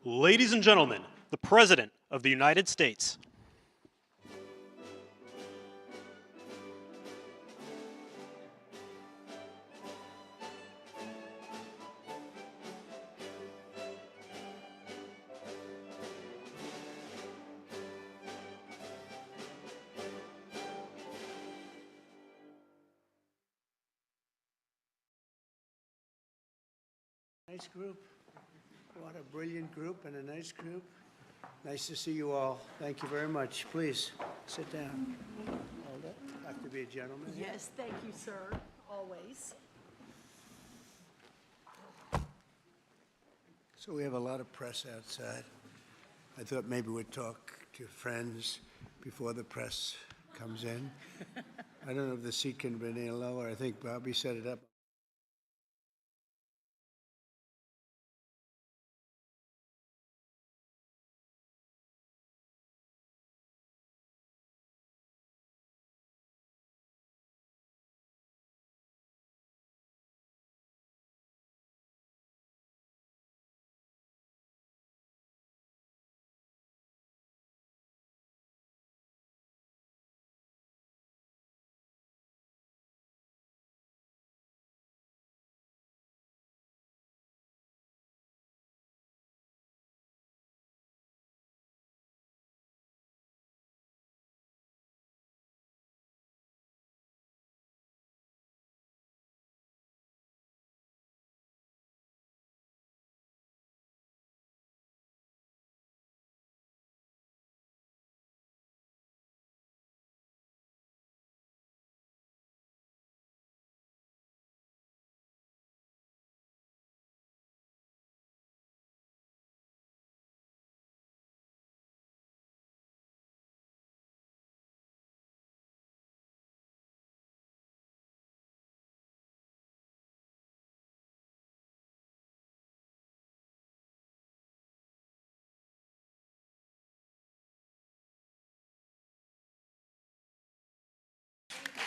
Ladies and gentlemen, the President of the United States. Nice group. What a brilliant group and a nice group. Nice to see you all. Thank you very much. Please sit down. Hold it. Have to be a gentleman. Yes, thank you, sir. Always. So we have a lot of press outside. I thought maybe we'd talk to friends before the press comes in. I don't know if the seat can be any lower. I think Bobby set it up.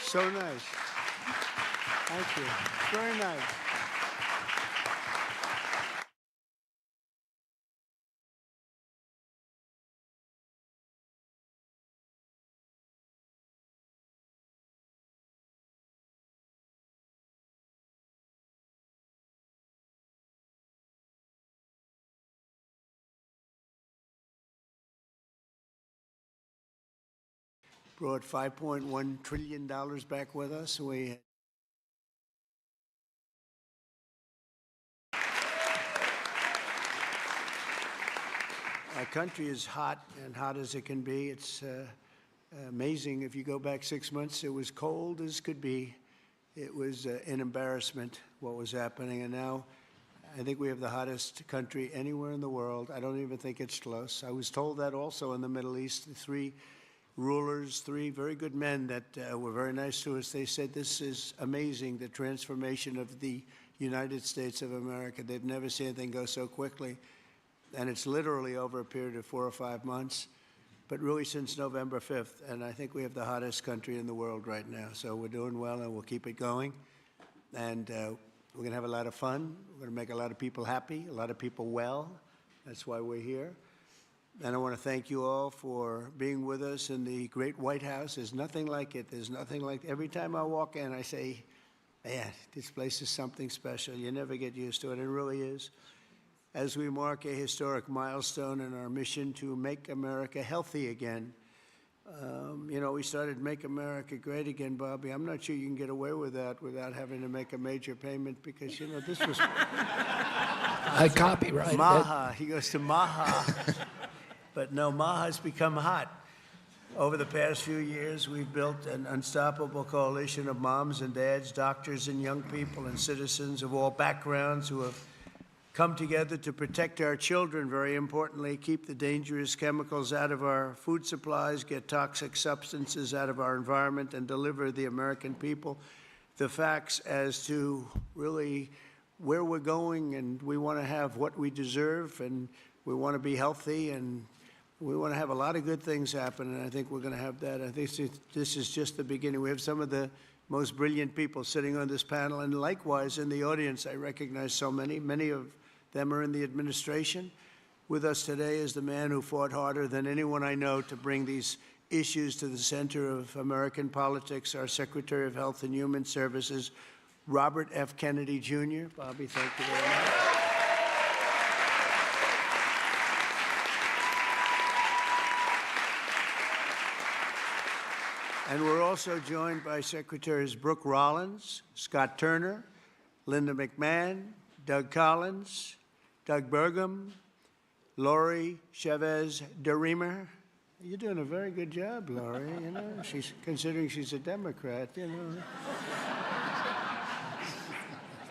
So nice. Thank you. Very nice. Brought $5.1 trillion back with us. Our country is hot and hot as it can be. It's amazing. If you go back 6 months, it was cold as could be. It was an embarrassment what was happening. And now I think we have the hottest country anywhere in the world. I don't even think it's close. I was told that also in the Middle East. The three rulers, three very good men that were very nice to us. They said, this is amazing, the transformation of the United States of America. They've never seen anything go so quickly. And it's literally over a period of 4 or 5 months, but really since November 5th. And I think we have the hottest country in the world right now. So we're doing well and we'll keep it going. And we're gonna have a lot of fun. We're gonna make a lot of people happy, a lot of people well. That's why we're here. And I want to thank you all for being with us in the great White House. There's nothing like it. There's nothing like it. Every time I walk in, I say, man, this place is something special. You never get used to it. It really is. As we mark a historic milestone in our mission to make America healthy again. You know, we started Make America Great Again, Bobby. I'm not sure you can get away with that without having to make a major payment because, you know, this was... I copyright MAHA. He goes to MAHA. But no, MAHA's become hot. Over the past few years, we've built an unstoppable coalition of moms and dads, doctors and young people and citizens of all backgrounds who have come together to protect our children, very importantly, keep the dangerous chemicals out of our food supplies, get toxic substances out of our environment, and deliver the American people the facts as to really where we're going. And we want to have what we deserve, and we want to be healthy, and we want to have a lot of good things happen, and I think we're going to have that. I think this is just the beginning. We have some of the most brilliant people sitting on this panel, and likewise in the audience, I recognize so many. Many of them are in the administration. With us today is the man who fought harder than anyone I know to bring these issues to the center of American politics, our Secretary of Health and Human Services, Robert F. Kennedy, Jr. Bobby, thank you very much. And we're also joined by Secretaries Brooke Rollins, Scott Turner, Linda McMahon, Doug Collins, Doug Burgum, Lori Chavez DeReamer. You're doing a very good job, Lori. You know, considering she's a Democrat, you know.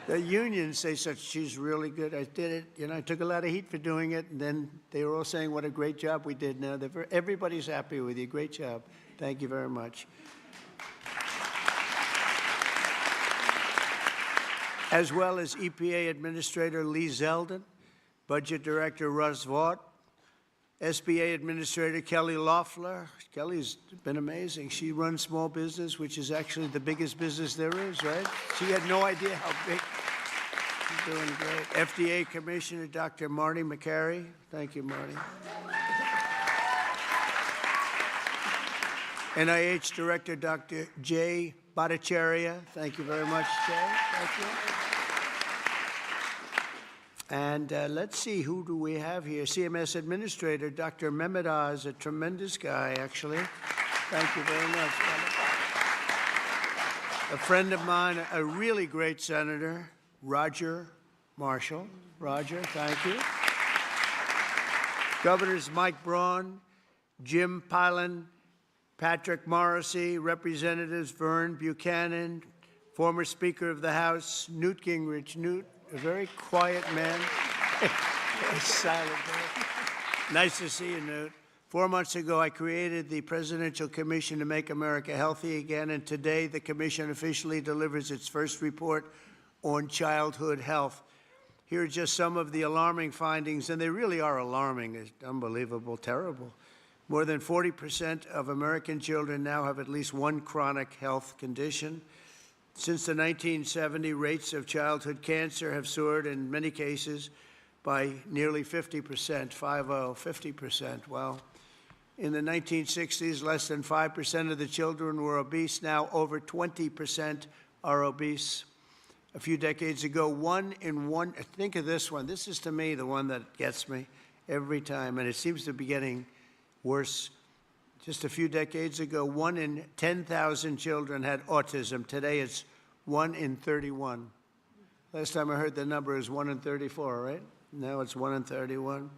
The unions say she's really good. I did it. You know, I took a lot of heat for doing it, and then they were all saying what a great job we did. Now everybody's happy with you. Great job. Thank you very much. As well as EPA Administrator Lee Zeldin, Budget Director Russ Vaught, SBA Administrator Kelly Loeffler. Kelly's been amazing. She runs small business, which is actually the biggest business there is, right? She had no idea how big. She's doing great. FDA Commissioner Dr. Marty McCary. Thank you, Marty. NIH Director Dr. Jay Bhattacharya. Thank you very much, Jay. Thank you. And let's see, who do we have here? CMS Administrator Dr. Mehmet Oz, a tremendous guy, actually. Thank you very much. A friend of mine, a really great senator, Roger Marshall. Roger, thank you. Governors Mike Braun, Jim Pilon, Patrick Morrissey, Representatives Vern Buchanan, former Speaker of the House, Newt Gingrich. Newt, a very quiet man. Very silent man. Nice to see you, Newt. 4 months ago, I created the Presidential Commission to Make America Healthy Again, and today the commission officially delivers its first report on childhood health. Here are just some of the alarming findings, and they really are alarming. It's unbelievable, terrible. More than 40% of American children now have at least one chronic health condition. Since the 1970s, rates of childhood cancer have soared in many cases by nearly 50%, 50%. Well, in the 1960s, less than 5% of the children were obese. Now over 20% are obese. A few decades ago, 1 in 1, think of this one. This is, to me, the one that gets me every time, and it seems to be getting worse. Just a few decades ago, 1 in 10,000 children had autism. Today, it's 1 in 31. Last time I heard the number is 1 in 34, right? Now it's 1 in 31.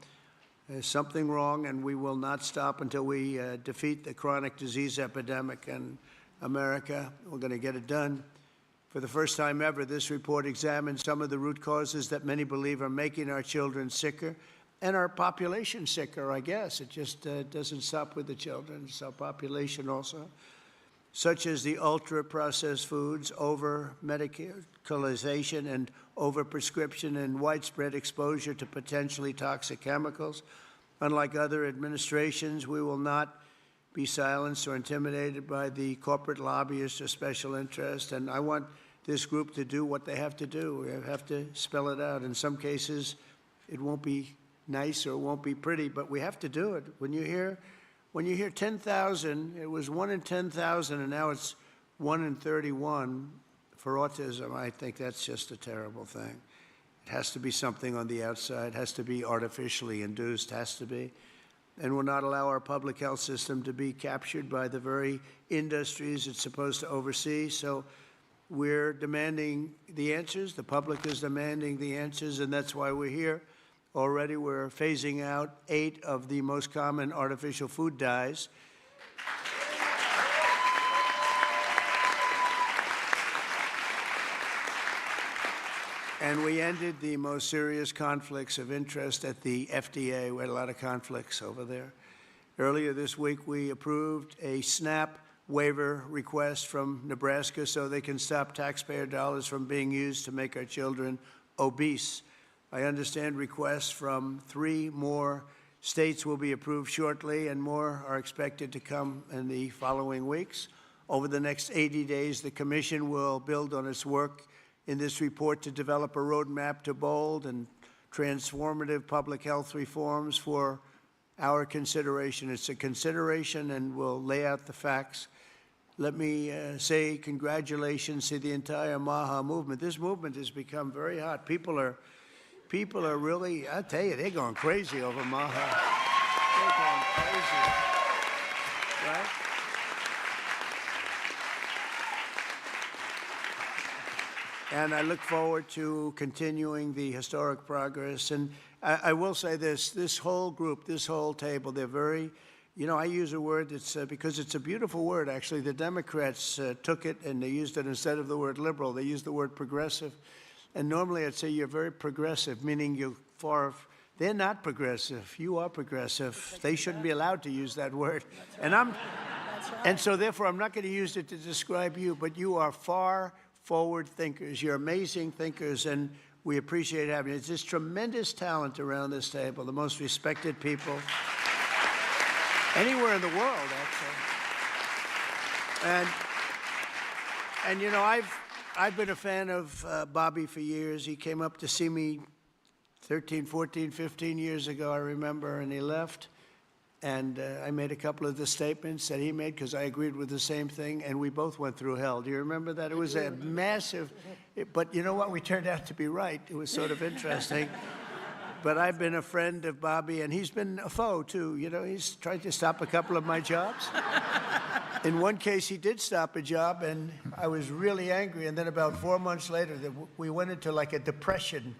There's something wrong, and we will not stop until we defeat the chronic disease epidemic in America. We're going to get it done. For the first time ever, this report examines some of the root causes that many believe are making our children sicker and our population sicker, I guess. It just doesn't stop with the children. It's our population also, such as the ultra-processed foods, over-medicalization and over-prescription and widespread exposure to potentially toxic chemicals. Unlike other administrations, we will not be silenced or intimidated by the corporate lobbyists or special interests. And I want this group to do what they have to do. We have to spell it out. In some cases, it won't be nice or it won't be pretty, but we have to do it. When you hear 10,000, it was 1 in 10,000, and now it's 1 in 31 for autism. I think that's just a terrible thing. It has to be something on the outside. It has to be artificially induced, has to be. And will not allow our public health system to be captured by the very industries it's supposed to oversee. So we're demanding the answers. The public is demanding the answers, and that's why we're here. Already we're phasing out 8 of the most common artificial food dyes. And we ended the most serious conflicts of interest at the FDA. We had a lot of conflicts over there. Earlier this week, we approved a SNAP waiver request from Nebraska so they can stop taxpayer dollars from being used to make our children obese. I understand requests from 3 more states will be approved shortly, and more are expected to come in the following weeks. Over the next 80 days, the Commission will build on its work in this report to develop a roadmap to bold and transformative public health reforms for our consideration. It's a consideration, and we'll lay out the facts. Let me say congratulations to the entire MAHA movement. This movement has become very hot. People are really, I tell you, they're going crazy over MAHA. They're going crazy, right? And I look forward to continuing the historic progress. And I will say this whole group, this whole table, they're very, you know, I use a word that's, because it's a beautiful word, actually. The Democrats took it and they used it instead of the word liberal. They used the word progressive. And normally I'd say you're very progressive, meaning you're far, they're not progressive. You are progressive. They shouldn't be allowed to use that word. And and so therefore I'm not going to use it to describe you, but you are far forward thinkers. You're amazing thinkers, and we appreciate having you. It's this tremendous talent around this table, the most respected people anywhere in the world, actually. And you know, I've been a fan of Bobby for years. He came up to see me 13, 14, 15 years ago, I remember, and he left. And I made a couple of the statements that he made because I agreed with the same thing, and we both went through hell. Do you remember that? It was a massive, but you know what? We turned out to be right. It was sort of interesting. But I've been a friend of Bobby, and he's been a foe, too. You know, he's tried to stop a couple of my jobs. In one case, he did stop a job, and I was really angry. And then about 4 months later, we went into like a depression.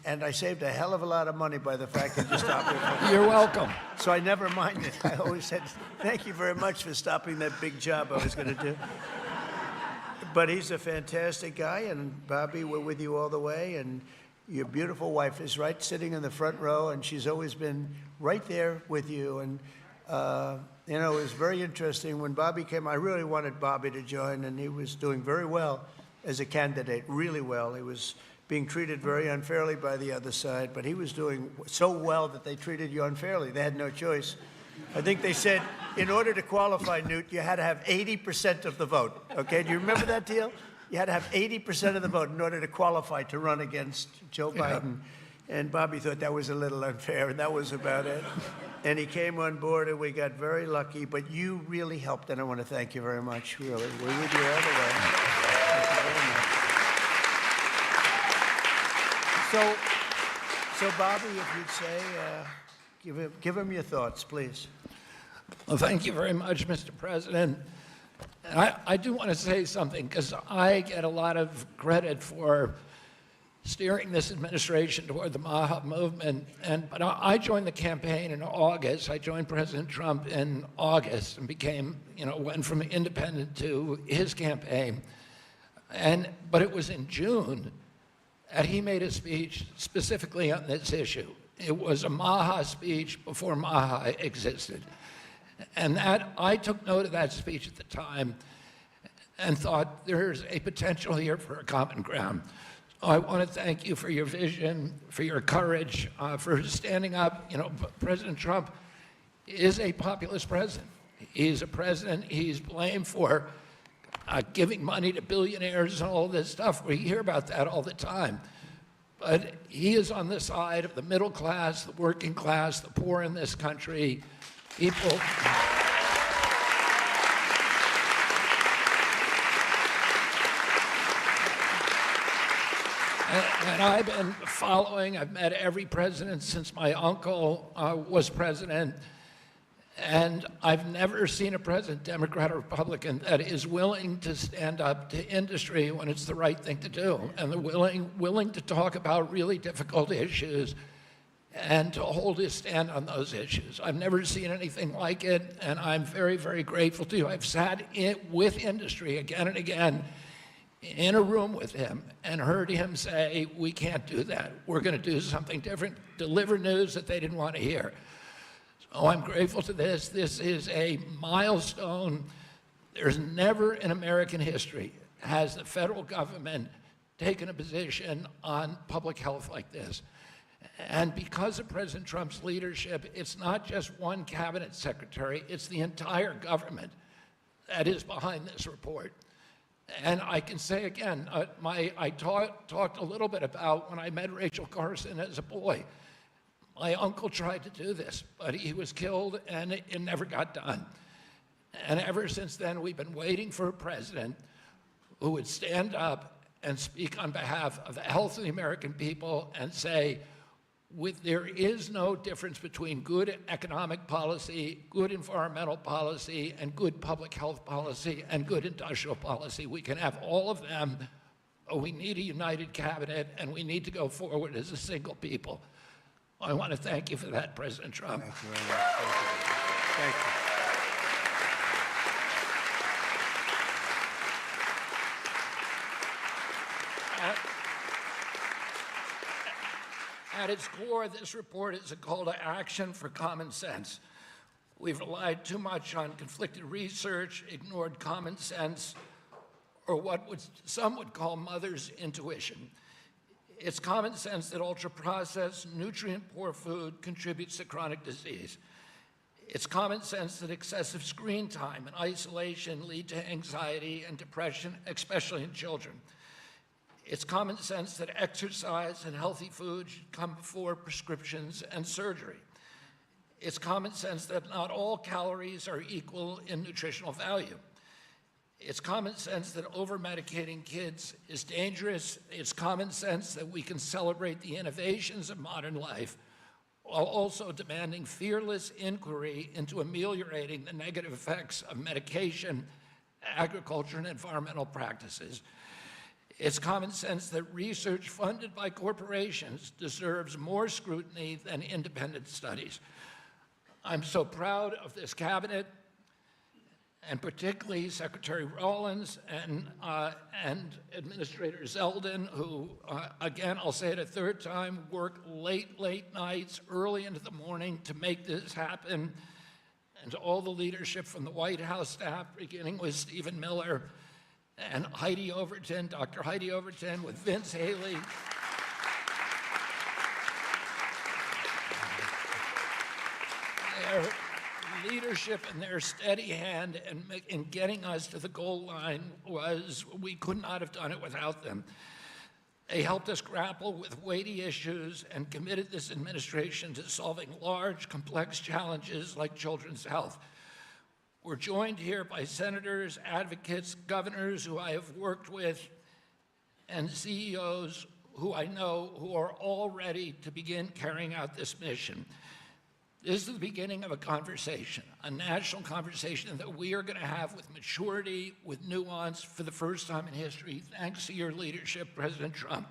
And I saved a hell of a lot of money by the fact that you stopped it. You're welcome. So I never minded. I always said, thank you very much for stopping that big job I was going to do. But he's a fantastic guy, and Bobby, we're with you all the way. And your beautiful wife is right sitting in the front row, and she's always been right there with you. And, you know, it was very interesting. When Bobby came, I really wanted Bobby to join, and he was doing very well as a candidate, really well. He was being treated very unfairly by the other side, but he was doing so well that they treated you unfairly. They had no choice. I think they said, in order to qualify, Newt, you had to have 80% of the vote. Okay, do you remember that deal? You had to have 80% of the vote in order to qualify to run against Joe Biden. And Bobby thought that was a little unfair, and that was about it. And he came on board, and we got very lucky, but you really helped, and I want to thank you very much, really. We're with you all the way. Thank you very much. So Bobby, if you'd say, give him your thoughts, please. Well, thank you very much, Mr. President. And I do want to say something, because I get a lot of credit for steering this administration toward the MAHA movement. But I joined the campaign in August. I joined President Trump in August and became, you know, went from independent to his campaign. But it was in June that he made a speech specifically on this issue. It was a MAHA speech before MAHA existed. And I took note of that speech at the time and thought there's a potential here for a common ground. I want to thank you for your vision, for your courage, for standing up. You know, President Trump is a populist president. He's a president, he's blamed for giving money to billionaires and all this stuff. We hear about that all the time. But he is on the side of the middle class, the working class, the poor in this country, people. And I've been following, I've met every president since my uncle was president. And I've never seen a president, Democrat or Republican, that is willing to stand up to industry when it's the right thing to do, and they're willing to talk about really difficult issues and to hold his stand on those issues. I've never seen anything like it, and I'm very, very grateful to you. I've sat with industry again and again in a room with him and heard him say, we can't do that. We're going to do something different, deliver news that they didn't want to hear. Oh, I'm grateful to this. This is a milestone. There's never in American history has the federal government taken a position on public health like this. And because of President Trump's leadership, it's not just one cabinet secretary, it's the entire government that is behind this report. And I can say again, I talked a little bit about when I met Rachel Carson as a boy. My uncle tried to do this, but he was killed and it never got done. And ever since then, we've been waiting for a president who would stand up and speak on behalf of the health of the American people and say, there is no difference between good economic policy, good environmental policy, and good public health policy, and good industrial policy. We can have all of them, but we need a united cabinet, and we need to go forward as a single people. I want to thank you for that, President Trump. Thank you very much. Thank you. At its core, this report is a call to action for common sense. We've relied too much on conflicted research, ignored common sense, or what some would call mother's intuition. It's common sense that ultra-processed, nutrient-poor food contributes to chronic disease. It's common sense that excessive screen time and isolation lead to anxiety and depression, especially in children. It's common sense that exercise and healthy food should come before prescriptions and surgery. It's common sense that not all calories are equal in nutritional value. It's common sense that over-medicating kids is dangerous. It's common sense that we can celebrate the innovations of modern life while also demanding fearless inquiry into ameliorating the negative effects of medication, agriculture, and environmental practices. It's common sense that research funded by corporations deserves more scrutiny than independent studies. I'm so proud of this cabinet, and particularly Secretary Rollins and Administrator Zeldin, who, again, I'll say it a third time, work late nights, early into the morning to make this happen, and to all the leadership from the White House staff, beginning with Stephen Miller, and Heidi Overton, Dr. Heidi Overton, with Vince Haley. Their leadership and their steady hand in getting us to the goal line we could not have done it without them. They helped us grapple with weighty issues and committed this administration to solving large, complex challenges like children's health. We're joined here by senators, advocates, governors who I have worked with, and CEOs who I know who are all ready to begin carrying out this mission. This is the beginning of a conversation, a national conversation that we are going to have with maturity, with nuance, for the first time in history, thanks to your leadership, President Trump.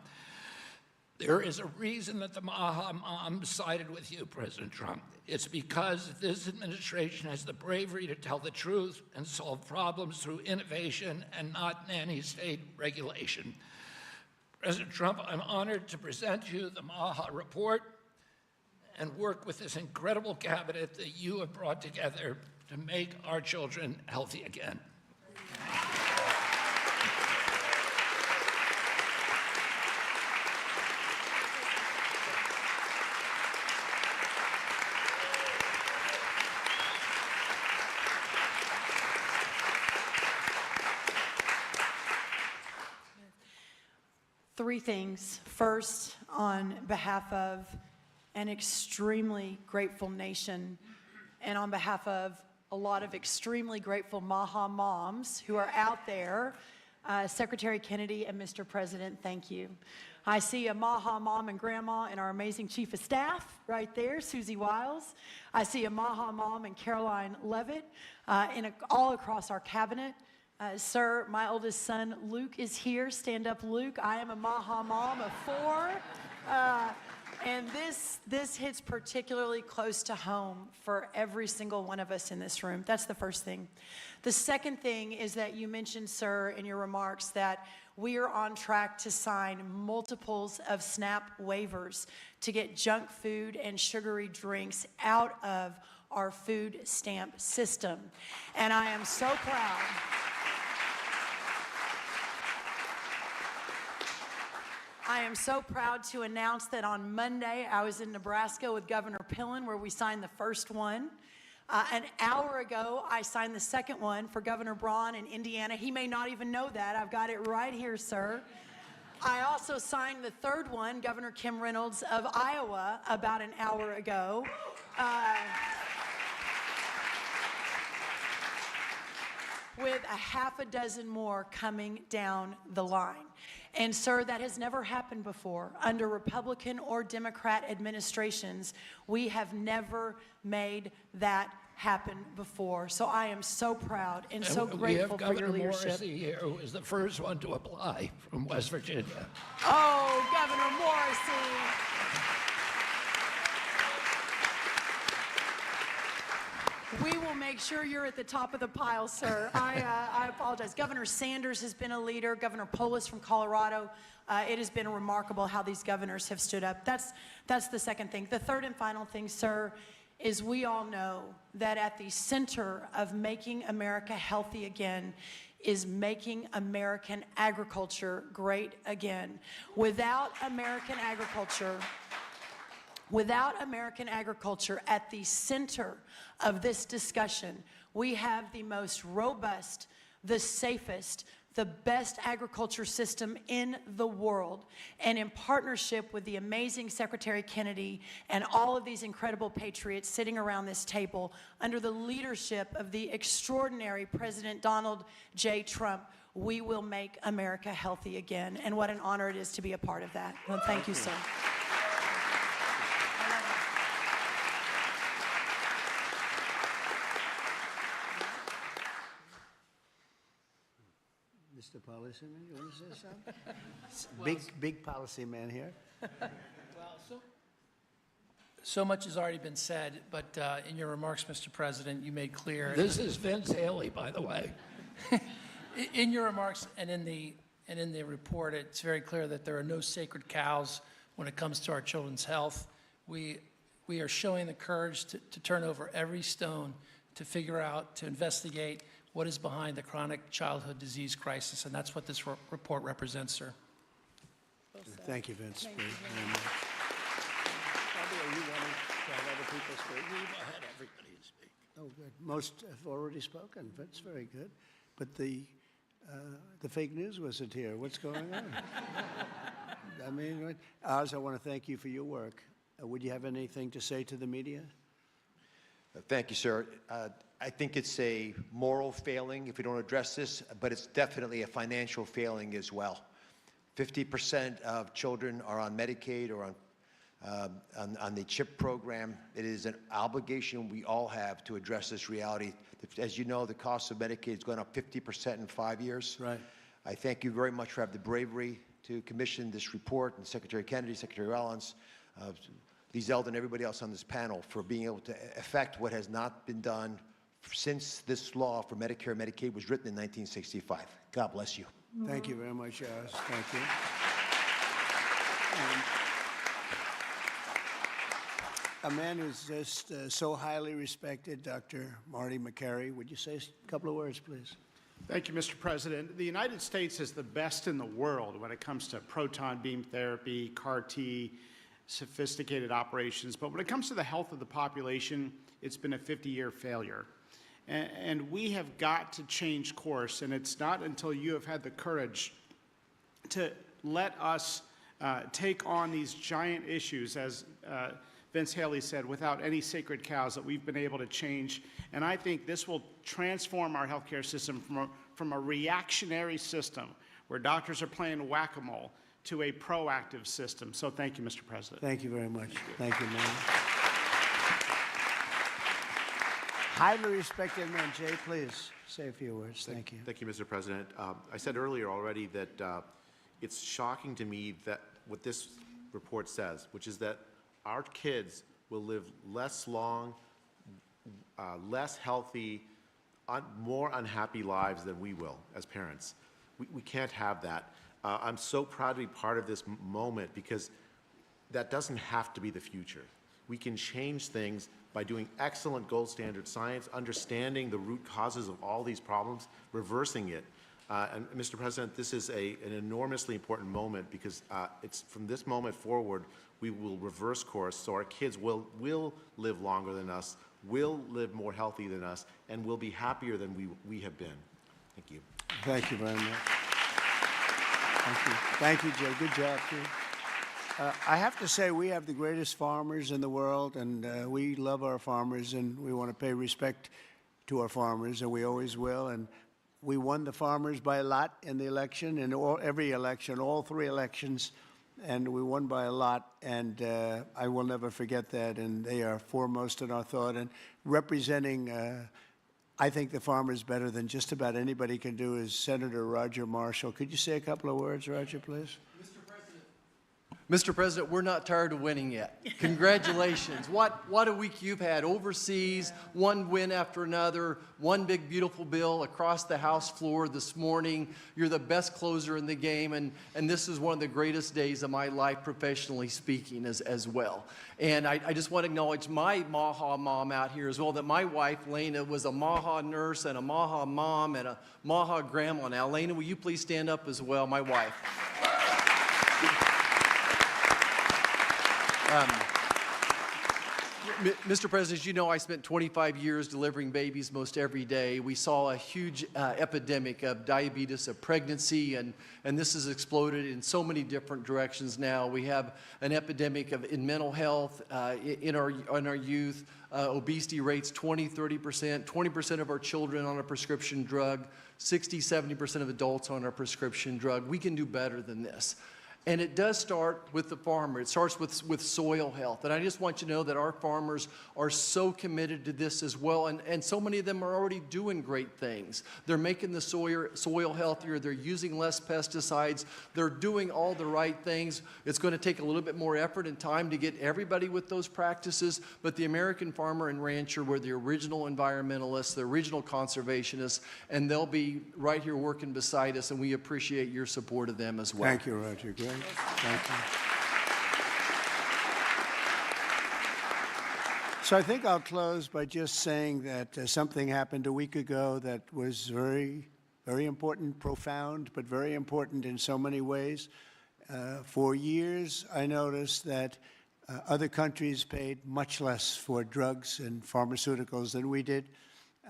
There is a reason that the MAHA moms sided with you, President Trump. It's because this administration has the bravery to tell the truth and solve problems through innovation and not nanny state regulation. President Trump, I'm honored to present you the MAHA report and work with this incredible cabinet that you have brought together to make our children healthy again. Three things. First, on behalf of an extremely grateful nation and on behalf of a lot of extremely grateful MAHA moms who are out there, Secretary Kennedy and Mr. President, thank you. I see a MAHA mom and grandma and our amazing Chief of Staff right there, Susie Wiles. I see a MAHA mom and Caroline Levitt all across our cabinet. Sir, my oldest son, Luke, is here. Stand up, Luke. I am a MAHA mom of 4. And this hits particularly close to home for every single one of us in this room. That's the first thing. The second thing is that you mentioned, sir, in your remarks that we are on track to sign multiples of SNAP waivers to get junk food and sugary drinks out of our food stamp system. And I am so proud. I am so proud to announce that on Monday, I was in Nebraska with Governor Pillen, where we signed the first one. An hour ago, I signed the second one for Governor Braun in Indiana. He may not even know that. I've got it right here, sir. I also signed the third one, Governor Kim Reynolds of Iowa, about an hour ago. With a half a dozen more coming down the line. And sir, that has never happened before. Under Republican or Democrat administrations, we have never made that happen before. So I am so proud and so grateful for your leadership. We have Governor Morrissey here, who was the first one to apply from West Virginia. Oh, Governor Morrissey. We will make sure you're at the top of the pile, sir. I apologize. Governor Sanders has been a leader. Governor Polis from Colorado. It has been remarkable how these governors have stood up. That's the second thing. The third and final thing, sir, is we all know that at the center of making America healthy again is making American agriculture great again. Without American agriculture at the center of this discussion, we have the most robust, the safest, the best agriculture system in the world. And in partnership with the amazing Secretary Kennedy and all of these incredible patriots sitting around this table, under the leadership of the extraordinary President Donald J. Trump, we will make America healthy again. And what an honor it is to be a part of that. Well, thank you, sir. Mr. Policyman, you want to say something? Big policy man here. Well, so much has already been said, but in your remarks, Mr. President, you made clear. This is Vince Haley, by the way. In your remarks and in the report, it's very clear that there are no sacred cows when it comes to our children's health. We are showing the courage to turn over every stone to figure out, to investigate what is behind the chronic childhood disease crisis, and that's what this report represents, sir. Thank you, Vince. Thank you very much. Are you wanting to have other people speak? We've had everybody speak. Oh, good. Most have already spoken. That's very good. But the fake news wasn't here. What's going on? I mean, Oz, I want to thank you for your work. Would you have anything to say to the media? Thank you, sir. I think it's a moral failing if we don't address this, but it's definitely a financial failing as well. 50% of children are on Medicaid or on the CHIP program. It is an obligation we all have to address this reality. As you know, the cost of Medicaid has gone up 50% in 5 years. Right. I thank you very much for having the bravery to commission this report, and Secretary Kennedy, Secretary Rollins, Lee Zeldin, and everybody else on this panel for being able to effect what has not been done since this law for Medicare and Medicaid was written in 1965. God bless you. Thank you very much, Oz. Thank you. A man who's just so highly respected, Dr. Marty McCary. Would you say a couple of words, please? Thank you, Mr. President. The United States is the best in the world when it comes to proton beam therapy, CAR-T, sophisticated operations. But when it comes to the health of the population, it's been a 50-year failure. And we have got to change course, and it's not until you have had the courage to let us take on these giant issues, as Vince Haley said, without any sacred cows, that we've been able to change. And I think this will transform our healthcare system from a reactionary system where doctors are playing whack-a-mole to a proactive system. So thank you, Mr. President. Thank you very much. Thank you, man. Highly respected man. Jay, please say a few words. Thank you. Thank you, Mr. President. I said earlier already that it's shocking to me that what this report says, which is that our kids will live less long, less healthy, more unhappy lives than we will as parents. We can't have that. I'm so proud to be part of this moment because that doesn't have to be the future. We can change things by doing excellent gold standard science, understanding the root causes of all these problems, reversing it. And Mr. President, this is an enormously important moment because it's from this moment forward, we will reverse course so our kids will live longer than us, will live more healthy than us and will be happier than we have been. Thank you. Thank you very much. Thank you. Thank you, Joe. Good job, too. I have to say, we have the greatest farmers in the world, and we love our farmers, and we want to pay respect to our farmers, and we always will. And we won the farmers by a lot in the election, in every election, all 3 elections, and we won by a lot, and I will never forget that, and they are foremost in our thought, and representing, I think, the farmers better than just about anybody can do is Senator Roger Marshall. Could you say a couple of words, Roger, please? Mr. President, we're not tired of winning yet. Congratulations. What a week you've had overseas, one win after another, one big, beautiful bill across the House floor this morning. You're the best closer in the game, and this is one of the greatest days of my life, professionally speaking, as well. And I just want to acknowledge my MAHA mom out here as well, that my wife, Lena, was a MAHA nurse and a MAHA mom and a MAHA grandma. Now, Lena, will you please stand up as well, my wife? Mr. President, as you know, I spent 25 years delivering babies most every day. We saw a huge epidemic of diabetes, of pregnancy, and this has exploded in so many different directions now. We have an epidemic in mental health in our youth, obesity rates 20, 30%, 20% of our children on a prescription drug, 60, 70% of adults on a prescription drug. We can do better than this. And it does start with the farmer. It starts with soil health. And I just want you to know that our farmers are so committed to this as well. And so many of them are already doing great things. They're making the soil healthier. They're using less pesticides. They're doing all the right things. It's going to take a little bit more effort and time to get everybody with those practices. But the American farmer and rancher were the original environmentalists, the original conservationists, and they'll be right here working beside us, and we appreciate your support of them as well. Thank you, Roger. Great. Thank you. So I think I'll close by just saying that something happened a week ago that was very, very important, profound, but very important in so many ways. For years, I noticed that other countries paid much less for drugs and pharmaceuticals than we did.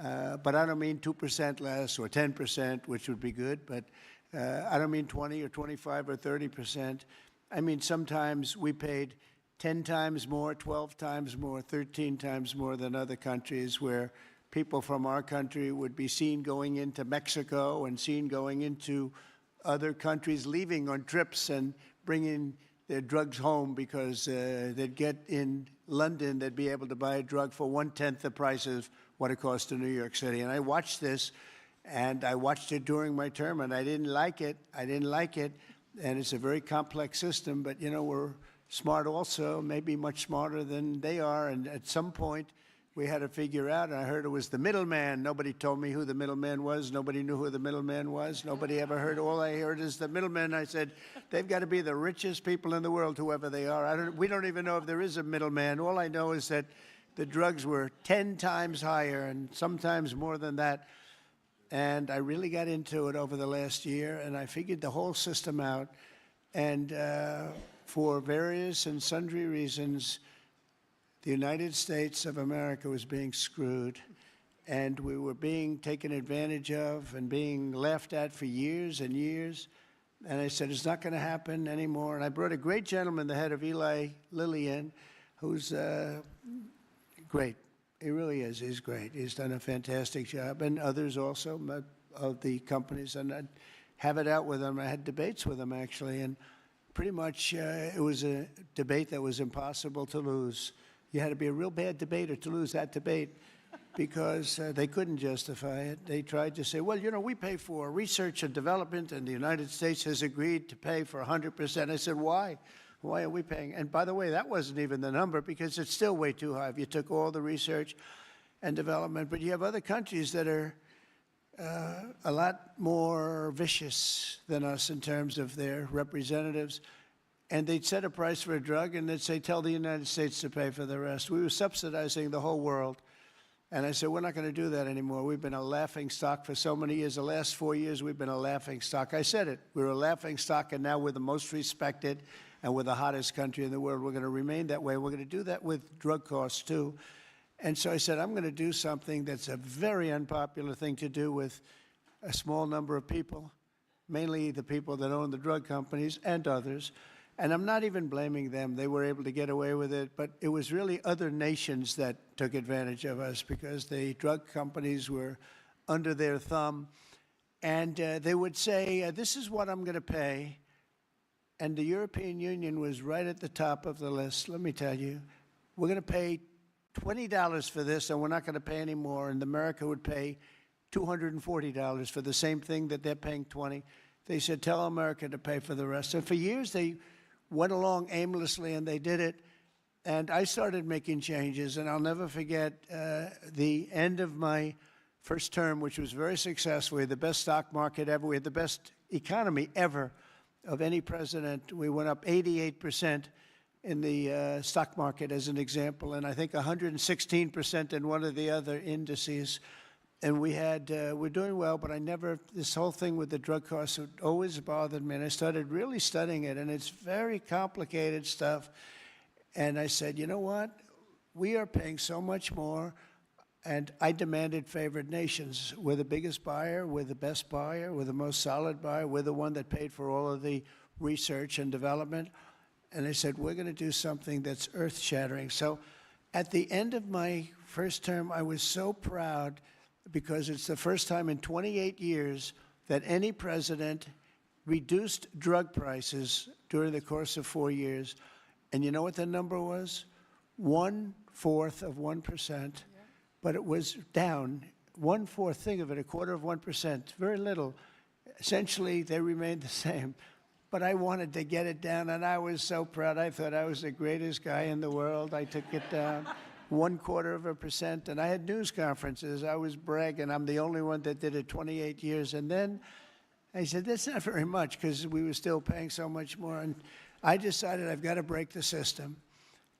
But I don't mean 2% less or 10%, which would be good, but I don't mean 20 or 25 or 30%. I mean, sometimes we paid 10 times more, 12 times more, 13 times more than other countries, where people from our country would be seen going into Mexico and seen going into other countries, leaving on trips and bringing their drugs home because they'd get in London, they'd be able to buy a drug for 1/10 the price of what it costs in New York City. And I watched this. And I watched it during my term, and I didn't like it. I didn't like it, and it's a very complex system. But, you know, we're smart also, maybe much smarter than they are. And at some point, we had to figure out, and I heard it was the middleman. Nobody told me who the middleman was. Nobody knew who the middleman was. Nobody ever heard. All I heard is the middleman. I said, they've got to be the richest people in the world, whoever they are. We don't even know if there is a middleman. All I know is that the drugs were 10 times higher and sometimes more than that. And I really got into it over the last year, and I figured the whole system out. And for various and sundry reasons, the United States of America was being screwed, and we were being taken advantage of and being laughed at for years and years. And I said, it's not going to happen anymore. And I brought a great gentleman, the head of Eli Lilly, in, who's great. He really is. He's great. He's done a fantastic job, and others also of the companies. And I'd have it out with him. I had debates with him, actually, and pretty much it was a debate that was impossible to lose. You had to be a real bad debater to lose that debate because they couldn't justify it. They tried to say, well, you know, we pay for research and development, and the United States has agreed to pay for 100%. I said, why? Why are we paying? And by the way, that wasn't even the number because it's still way too high if you took all the research and development. But you have other countries that are a lot more vicious than us in terms of their representatives. And they'd set a price for a drug and they'd say, tell the United States to pay for the rest. We were subsidizing the whole world. And I said, we're not going to do that anymore. We've been a laughing stock for so many years. The last 4 years, we've been a laughing stock. I said it. We're a laughing stock, and now we're the most respected and we're the hottest country in the world. We're going to remain that way. We're going to do that with drug costs, too. And so I said, I'm going to do something that's a very unpopular thing to do with a small number of people, mainly the people that own the drug companies and others. And I'm not even blaming them. They were able to get away with it. But it was really other nations that took advantage of us because the drug companies were under their thumb. And they would say, this is what I'm going to pay. And the European Union was right at the top of the list. Let me tell you, we're going to pay $20 for this, and we're not going to pay any more. And America would pay $240 for the same thing that they're paying $20. They said, tell America to pay for the rest. And for years, they went along aimlessly, and they did it. And I started making changes, and I'll never forget the end of my first term, which was very successful. We had the best stock market ever. We had the best economy ever of any president. We went up 88% in the stock market, as an example, and I think 116% in one of the other indices. And we had, we're doing well, but this whole thing with the drug costs always bothered me, and I started really studying it, and it's very complicated stuff. And I said, you know what? We are paying so much more, and I demanded favored nations. We're the biggest buyer, we're the best buyer, we're the most solid buyer, we're the one that paid for all of the research and development. And I said, we're going to do something that's earth-shattering. So at the end of my first term, I was so proud because it's the first time in 28 years that any president reduced drug prices during the course of 4 years. And you know what the number was? 1/4 of 1%. But it was down 1/4. Think of it, 1/4 of 1%. Very little. Essentially, they remained the same. But I wanted to get it down, and I was so proud. I thought I was the greatest guy in the world. I took it down 1/4 of a percent, and I had news conferences. I was bragging. I'm the only one that did it 28 years. And then I said, that's not very much because we were still paying so much more. And I decided I've got to break the system.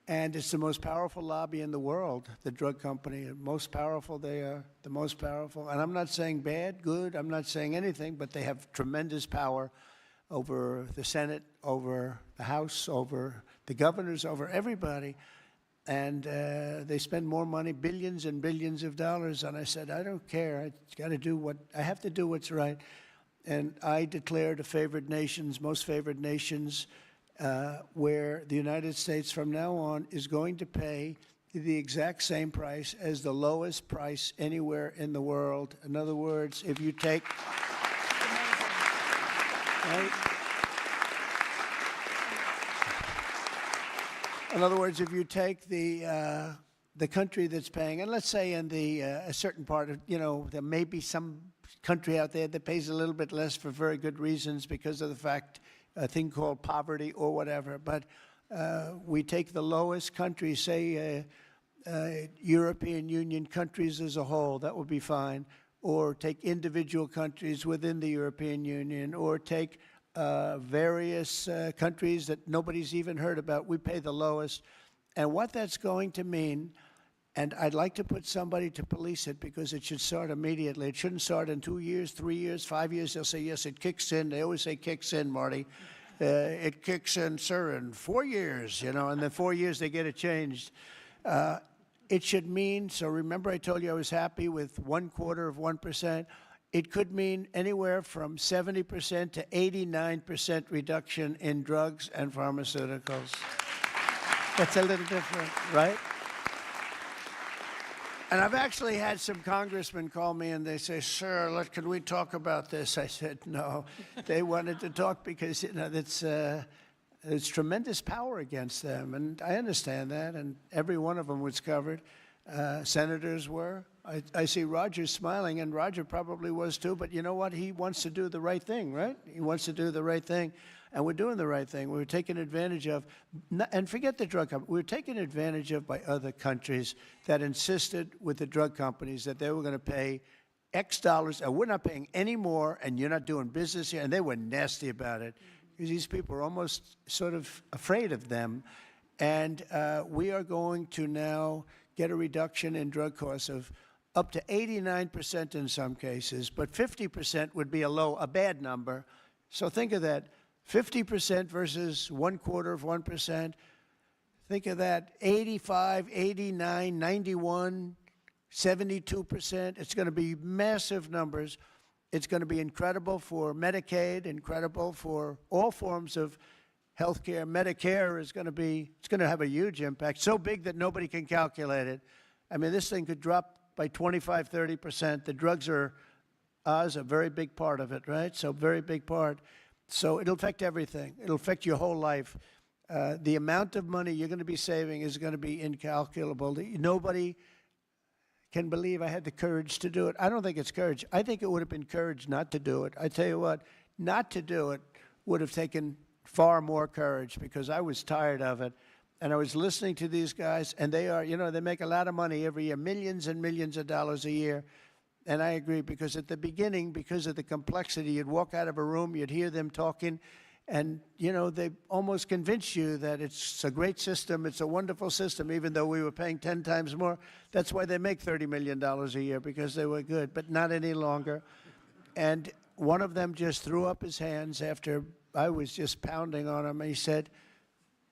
And it's the most powerful lobby in the world, the drug company. The most powerful they are, the most powerful. And I'm not saying bad, good. I'm not saying anything, but they have tremendous power over the Senate, over the House, over the governors, over everybody. And they spend more money, billions and billions of dollars. And I said, I don't care. I have to do what's right. And I declared a favored nations, most favored nations, where the United States from now on is going to pay the exact same price as the lowest price anywhere in the world. In other words, if you take... Right? In other words, if you take the country that's paying, and let's say in a certain part of, there may be some country out there that pays a little bit less for very good reasons because of the fact, a thing called poverty or whatever. But we take the lowest country, say European Union countries as a whole, that would be fine. Or take individual countries within the European Union, or take various countries that nobody's even heard about. We pay the lowest. And what that's going to mean, and I'd like to put somebody to police it because it should start immediately. It shouldn't start in 2 years, 3 years, 5 years. They'll say, yes, it kicks in. They always say kicks in, Marty. It kicks in, sir, in 4 years, and then 4 years they get it changed. It should mean, so remember I told you I was happy with 1/4 of 1%. It could mean anywhere from 70% to 89% reduction in drugs and pharmaceuticals. That's a little different, right? And I've actually had some congressmen call me and they say, sir, can we talk about this? I said, no. They wanted to talk because, there's tremendous power against them, and I understand that, and every one of them was covered. Senators were. I see Roger smiling, and Roger probably was too, but you know what? He wants to do the right thing, right? He wants to do the right thing, and we're doing the right thing. We're taken advantage of, and forget the drug company, we're taken advantage of by other countries that insisted with the drug companies that they were going to pay X dollars, and we're not paying any more, and you're not doing business here, and they were nasty about it. These people are almost sort of afraid of them. And we are going to now get a reduction in drug costs of up to 89% in some cases, but 50% would be a bad number. So think of that, 50% versus 1/4 of 1%. Think of that, 85, 89, 91, 72%. It's going to be massive numbers. It's going to be incredible for Medicaid, incredible for all forms of health care. Medicare is going to be, it's going to have a huge impact, so big that nobody can calculate it. I mean, this thing could drop by 25, 30%. The drugs are a very big part of it, right? So very big part. So it'll affect everything. It'll affect your whole life. The amount of money you're going to be saving is going to be incalculable. Nobody can believe I had the courage to do it. I don't think it's courage. I think it would have been courage not to do it. I tell you what, not to do it would have taken far more courage because I was tired of it. And I was listening to these guys, and they are, you know, they make a lot of money every year, millions and millions of dollars a year. And I agree, because at the beginning, because of the complexity, you'd walk out of a room, you'd hear them talking, and, you know, they almost convince you that it's a great system, it's a wonderful system, even though we were paying 10 times more. That's why they make $30 million a year, because they were good, but not any longer. And one of them just threw up his hands after I was just pounding on him. He said,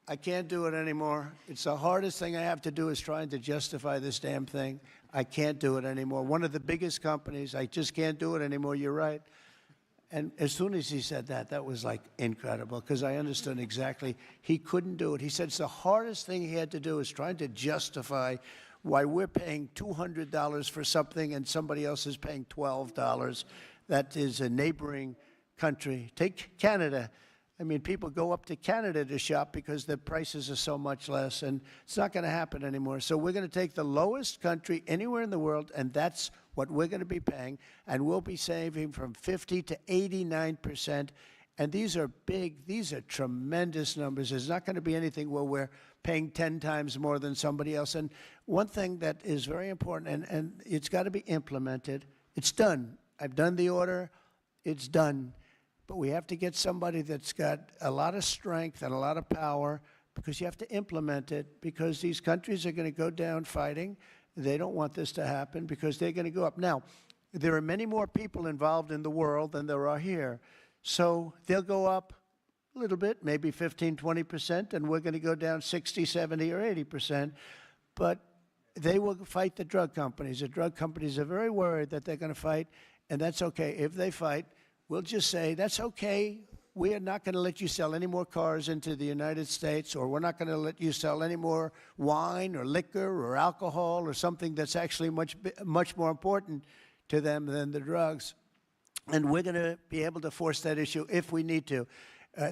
I can't do it anymore. It's the hardest thing I have to do is trying to justify this damn thing. I can't do it anymore. One of the biggest companies, I just can't do it anymore. You're right. And as soon as he said that, that was like incredible, because I understood exactly he couldn't do it. He said it's the hardest thing he had to do is trying to justify why we're paying $200 for something and somebody else is paying $12. That is a neighboring country. Take Canada. I mean, people go up to Canada to shop because the prices are so much less, and it's not going to happen anymore. So we're going to take the lowest country anywhere in the world, and that's what we're going to be paying, and we'll be saving from 50 to 89%. And these are big, these are tremendous numbers. There's not going to be anything where we're paying 10 times more than somebody else. And one thing that is very important, and it's got to be implemented, it's done. I've done the order, it's done. But we have to get somebody that's got a lot of strength and a lot of power, because you have to implement it, because these countries are going to go down fighting. They don't want this to happen because they're going to go up. Now, there are many more people involved in the world than there are here. So they'll go up a little bit, maybe 15, 20%, and we're going to go down 60, 70, or 80%. But they will fight the drug companies. The drug companies are very worried that they're going to fight, and that's okay. If they fight, we'll just say, that's okay. We are not going to let you sell any more cars into the United States, or we're not going to let you sell any more wine or liquor or alcohol or something that's actually much more important to them than the drugs. And we're going to be able to force that issue if we need to.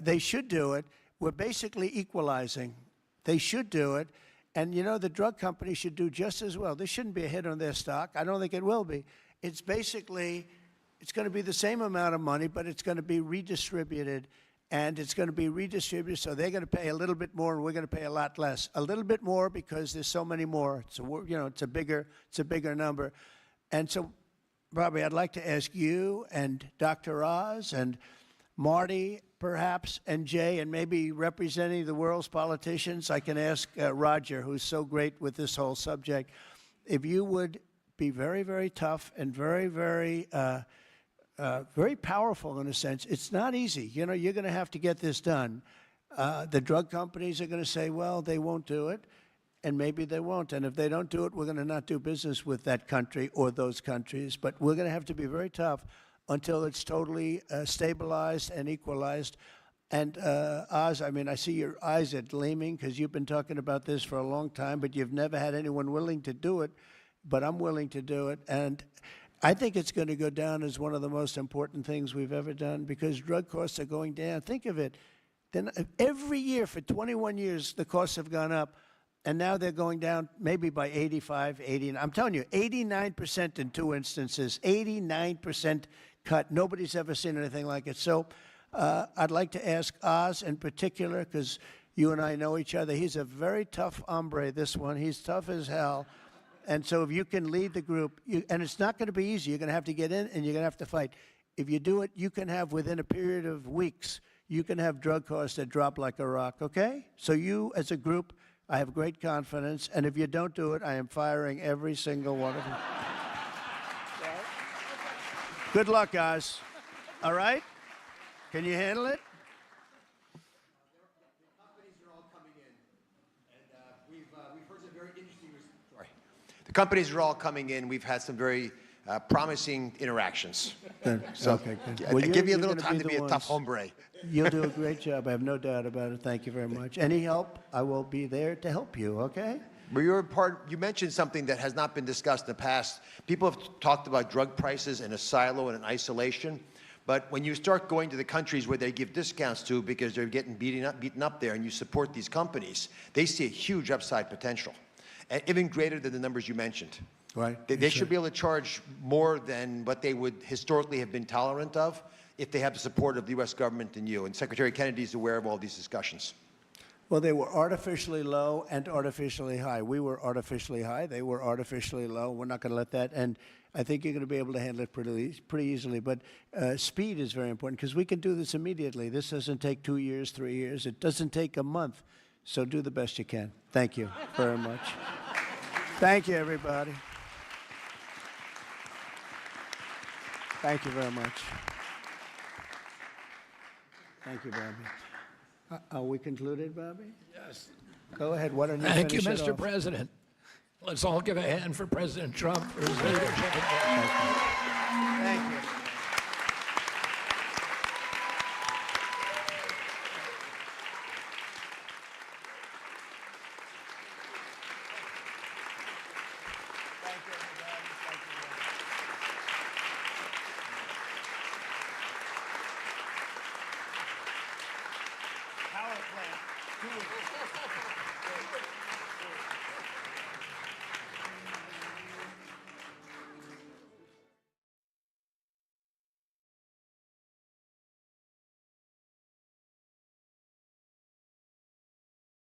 They should do it. We're basically equalizing. They should do it. And, you know, the drug companies should do just as well. This shouldn't be a hit on their stock. I don't think it will be. It's basically, it's going to be the same amount of money, but it's going to be redistributed. And it's going to be redistributed, so they're going to pay a little bit more, and we're going to pay a lot less. A little bit more because there's so many more. So, you know, it's a bigger number. And so, Bobby, I'd like to ask you and Dr. Oz and Marty, perhaps, and Jay, and maybe representing the world's politicians, I can ask Roger, who's so great with this whole subject, if you would be very, very tough and very, very, very powerful in a sense. It's not easy. You know, you're going to have to get this done. The drug companies are going to say, well, they won't do it, and maybe they won't. And if they don't do it, we're going to not do business with that country or those countries. But we're going to have to be very tough until it's totally stabilized and equalized. And Oz, I mean, I see your eyes are gleaming because you've been talking about this for a long time, but you've never had anyone willing to do it. But I'm willing to do it. And I think it's going to go down as one of the most important things we've ever done, because drug costs are going down. Think of it. Then every year for 21 years, the costs have gone up. And now they're going down maybe by 85, 89. I'm telling you, 89% in two instances, 89% cut. Nobody's ever seen anything like it. So I'd like to ask Oz in particular, because you and I know each other. He's a very tough hombre, this one. He's tough as hell. And so if you can lead the group, and it's not going to be easy. You're going to have to get in, and you're going to have to fight. If you do it, you can have, within a period of weeks, you can have drug costs that drop like a rock, okay? So you, as a group, I have great confidence, and if you don't do it, I am firing every single one of you. Good luck, guys. All right? Can you handle it? The companies are all coming in, and The companies are all coming in. We've had some very promising interactions. So Okay, good. I give you a you're little gonna time be to be the a tough ones. hombre. You'll do a great job. I have no doubt about it. Thank you very much. Any help, I will be there to help you, okay? But you mentioned something that has not been discussed in the past. People have talked about drug prices in a silo and in isolation. But when you start going to the countries where they give discounts to because they're getting beaten up there and you support these companies, they see a huge upside potential, and even greater than the numbers you mentioned. Right. They should be able to charge more than what they would historically have been tolerant of if they have the support of the U.S. government and you. And Secretary Kennedy is aware of all these discussions. Well, they were artificially low and artificially high. We were artificially high. They were artificially low. We're not going to let that. And I think you're going to be able to handle it pretty easily. But speed is very important because we can do this immediately. This doesn't take 2 years, 3 years. It doesn't take a month. So do the best you can. Thank you very much. Thank you, everybody. Thank you very much. Thank you, Bobby. Are we concluded, Bobby? Yes. Go ahead. Why don't you Thank you, finish it Mr. off? President. Let's all give a hand for President Trump for his leadership. Thank you.